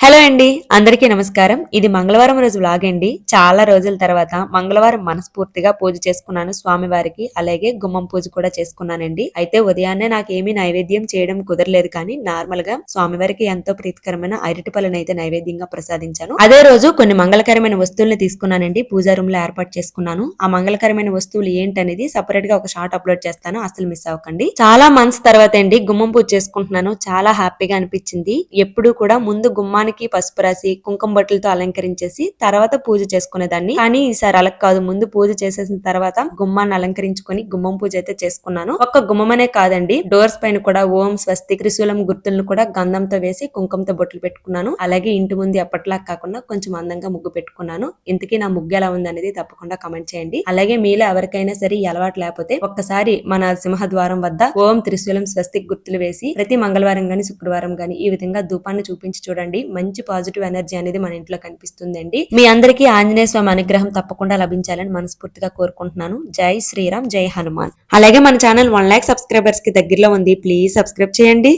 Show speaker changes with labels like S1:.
S1: Hello అండి, అందరికీ నమస్కారం. ఇది మంగళవారం రోజు వ్లాగ్ అండి. చాలా రోజుల తర్వాత మంగళవారం మనస్ఫూర్తిగా పూజ చేసుకున్నాను స్వామివారికి. అలాగే గుమ్మం పూజ కూడా చేసుకున్నానండి. అయితే ఉదయాన్నే నాకేమీ నైవేద్యం చేయడం కుదరలేదు, కానీ నార్మల్ గా స్వామివారికి ఎంతో ప్రీతికరమైన అరటిపళ్ళను అయితే నైవేద్యంగా ప్రసాదించాను. అదే రోజు కొన్ని మంగళకరమైన వస్తువుల్ని తీసుకున్నానండి. పూజా రూమ్ లో ఏర్పాటు చేసుకున్నాను. ఆ మంగళకరమైన వస్తువులు ఏంటనేది సపరేట్ గా ఒక షార్ట్ అప్లోడ్ చేస్తాను, అసలు మిస్ అవ్వకండి. చాలా మంత్స్ తర్వాత అండి గుమ్మం పూజ చేసుకుంటున్నాను. చాలా హ్యాపీగా అనిపించింది. ఎప్పుడు కూడా ముందు గుమ్మానికి పసుపు రాసి కుంకుమ బొట్టలతో అలంకరించేసి తర్వాత పూజ చేసుకునేదాన్ని. కానీ ఈసారి అలా కాదు, ముందు పూజ చేసేసిన తర్వాత గుమ్మాన్ని అలంకరించుకొని గుమ్మం పూజ అయితే చేసుకున్నాను. ఒక్క గుమ్మమనే కాదండి, డోర్స్ పైన కూడా ఓం స్వస్తి త్రిశూలం గుర్తులను కూడా గంధంతో వేసి కుంకుమతో బొట్లు పెట్టుకున్నాను. అలాగే ఇంటి ముందు ఎప్పటిలా కాకుండా కొంచెం అందంగా ముగ్గు పెట్టుకున్నాను. ఇంతకీ నా ముగ్గు ఎలా ఉంది అనేది తప్పకుండా కమెంట్ చేయండి. అలాగే మీలో ఎవరికైనా సరే ఈ అలవాటు లేకపోతే ఒక్కసారి మన సింహద్వారం వద్ద ఓం త్రిశూలం స్వస్తి గుర్తులు వేసి ప్రతి మంగళవారం గాని శుక్రవారం గాని ఈ విధంగా ధూపాన్ని చూపించి చూడండి. మంచి పాజిటివ్ ఎనర్జీ అనేది మన ఇంట్లో కనిపిస్తుందండి. మీ అందరికీ ఆంజనేయ స్వామి అనుగ్రహం తప్పకుండా లభించాలని మనస్ఫూర్తిగా కోరుకుంటున్నాను. జై శ్రీరామ్, జై హనుమాన్. అలాగే మన ఛానల్ 1 లక్ష సబ్స్క్రైబర్స్ కి దగ్గరలో ఉంది. ప్లీజ్ సబ్స్క్రైబ్ చేయండి.